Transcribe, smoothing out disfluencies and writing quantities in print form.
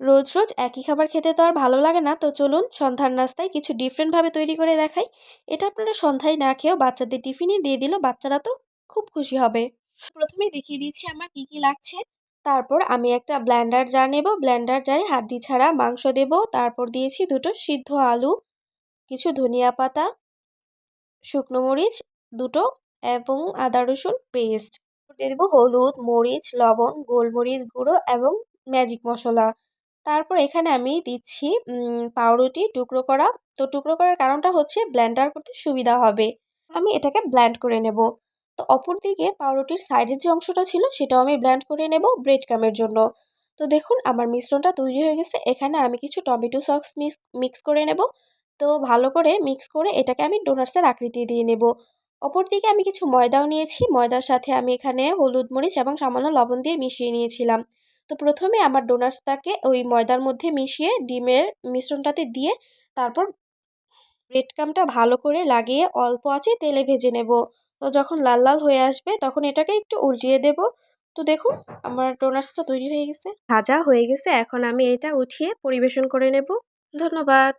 রোজ রোজ একই খাবার খেতে তো আর ভালো লাগে না, তো চলুন সন্ধ্যার নাস্তায় কিছু ডিফারেন্টভাবে তৈরি করে দেখাই। এটা আপনারা সন্ধ্যায় না খেয়েও বাচ্চাদের টিফিনে দিয়ে দিল, বাচ্চারা তো খুব খুশি হবে। প্রথমেই দেখিয়ে দিচ্ছি আমার কি কি লাগছে। তারপর আমি একটা ব্লেন্ডার জার নেব, ব্লেন্ডার জারে হাড্ডি ছাড়া মাংস দেব, তারপর দিয়েছি দুটো সিদ্ধ আলু, কিছু ধনিয়া পাতা, শুকনো মরিচ দুটো, এবং আদা রসুন পেস্ট। দিয়ে দেবো হলুদ, মরিচ, লবণ, গোলমরিচ গুঁড়ো এবং ম্যাজিক মশলা। তারপর এখানে আমি দিচ্ছি পাউরুটি টুকরো করা। তো টুকরো করার কারণটা হচ্ছে ব্লেন্ডার করতে সুবিধা হবে। আমি এটাকে ব্লেন্ড করে নেব। তো অপরদিকে পাউরুটির সাইডের যে অংশটা ছিল সেটাও আমি ব্লেন্ড করে নেব ব্রেড ক্রামের জন্য। তো দেখুন আমার মিশ্রণটা তৈরি হয়ে গেছে। এখানে আমি কিছু টমেটো সস মিক্স করে নেব। তো ভালো করে মিক্স করে এটাকে আমি ডোনাটসের আকৃতি দিয়ে নেব। অপরদিকে আমি কিছু ময়দাও নিয়েছি, ময়দার সাথে আমি এখানে হলুদ মরিচ এবং সামান্য লবণ দিয়ে মিশিয়ে নিয়েছিলাম। তো প্রথমে আমার ডোনাটসটাকে ওই ময়দার মধ্যে মিশিয়ে ডিমের মিশ্রণটাতে দিয়ে তারপর ব্রেড ক্রাম্বটা ভালো করে লাগিয়ে অল্প আঁচে তেলে ভেজে নেব। তো যখন লাল লাল হয়ে আসবে তখন এটাকে একটু উল্টিয়ে দেব। তো দেখুন আমার ডোনাটসটা তৈরি হয়ে গেছে, ভাজা হয়ে গেছে। এখন আমি এটা উঠিয়ে পরিবেশন করে নেব। ধন্যবাদ।